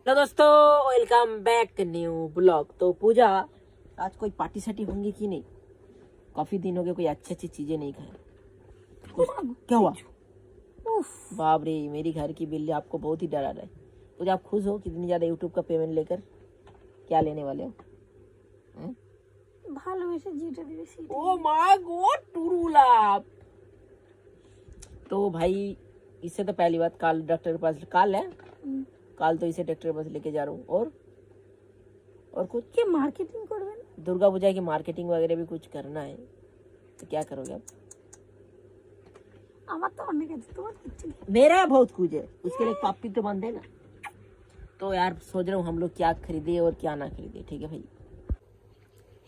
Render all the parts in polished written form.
Hello दोस्तों, welcome back new blog. तो पूजा, आज कोई पार्टी सार्टी होंगी कि नहीं? काफी दिन हो गए कोई अच्छी अच्छी चीजें नहीं खाई। क्या हुआ? बाप रे, मेरी घर की बिल्ली आपको बहुत ही डरा रहा है। पूजा, आप खुश हो कितनी ज्यादा यूट्यूब का पेमेंट लेकर? क्या लेने वाले हो? ভালোবেসে যেটা দিবে সেটা। ओ माय गॉड, टुरुलाप। तो भाई, इससे तो पहली बात, काल डॉक्टर के पास काल है, काल तो इसे डॉक्टर के पास लेके जा रहा हूँ। और कुछ কে মার্কেটিং করবেন? दुर्गा पूजा की मार्केटिंग वगैरह भी कुछ करना है, तो क्या करोगे आप? আমার তো অনেক আছে, তোমার কিচ্ছু নেই। मेरा बहुत कुछ है, उसके लिए पापी तो बंदे ना। तो यार सोच रहा हूँ हम लोग क्या खरीदे और क्या ना खरीदे। ठीक है भाई।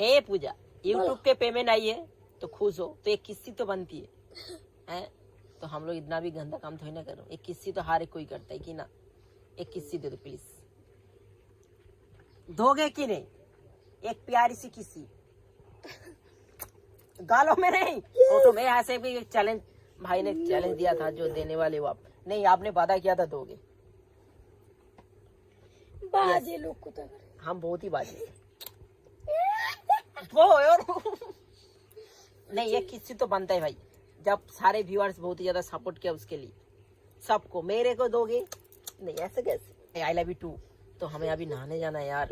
हे पूजा, यूट्यूब पे पेमेंट आई है तो खुश हो, तो एक किस्सी तो बनती है? तो हम लोग इतना भी गंदा काम थोड़ी ना करो। एक किस्सी तो हर एक कोई करता है कि ना। एक किस्सी दे दो प्लीज। दोगे कि नहीं? एक प्यारी सी किस्सी, गालों में नहीं, फोटो में। ऐसे भी चैलेंज भाई ने चैलेंज दिया था, जो देने वाले वो आप नहीं, आपने वादा किया था दोगे। বাজে লোক কোথাকার। हम बहुत ही बाजी वो और नहीं, ये किसी तो बनता है भाई, जब सारे व्यूअर्स बहुत ही ज्यादा सपोर्ट किया उसके लिए। सबको, मेरे को दोगे नहीं? ऐसे कैसे? I love you too. तो हमें अभी नहाने जाना है यार।